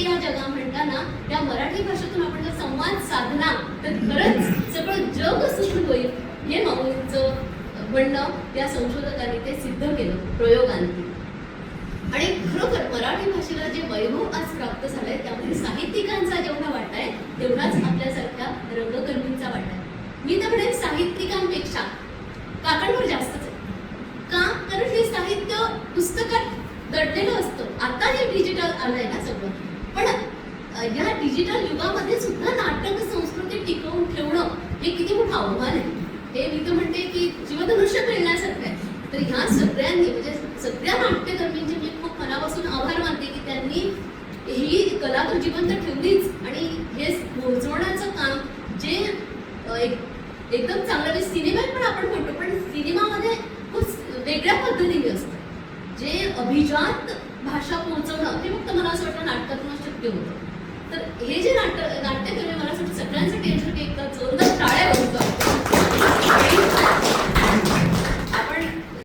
या जगा म्हणताना त्या मराठी भाषेतून आपण जर संवाद साधला तर खरंच सगळं जग सुखी होईल हे माऊलींचं म्हणणं या संशोधकांनी ते सिद्ध केलं प्रयोगांनी. आणि खरोखर मराठी भाषेला जे वैभव आज प्राप्त झालंय त्यामध्ये साहित्यिकांचा जेवढा वाटा आहे तेवढाच आपल्यासारख्या रंगकर्मींचा वाटा आहे. मी तर म्हणेन साहित्यिकांपेक्षा काकांवर जास्तच आहे. का? कारण हे साहित्य पुस्तकात दडलेलं असतं. आता हे डिजिटल आलंय ना सगळं, पण या डिजिटल युगामध्ये सुद्धा नाटक संस्कृती टिकवून ठेवणं हे किती मोठं आव्हान आहे. हे मी तर म्हणते की जीवधनुष्य मिळण्यासारखं आहे. तर ह्या सगळ्यांनी म्हणजे सगळ्या नाट्यकर्मींचे मी खूप मनापासून आभार मानते की त्यांनी ही कला तर जिवंत ठेवलीच आणि हे पोहोचवण्याचं काम जे एकदम चांगलं म्हणजे सिनेमात पण आपण म्हणतो, पण सिनेमामध्ये खूप वेगळ्या पद्धतीने असतं. जे अभिजात भाषा पोहोचवणं हे फक्त मला असं वाटतं नाटकातूनच शक्य होतं. तर हे जे नाट्यकर्मी मला असं वाटतं सगळ्यांसाठी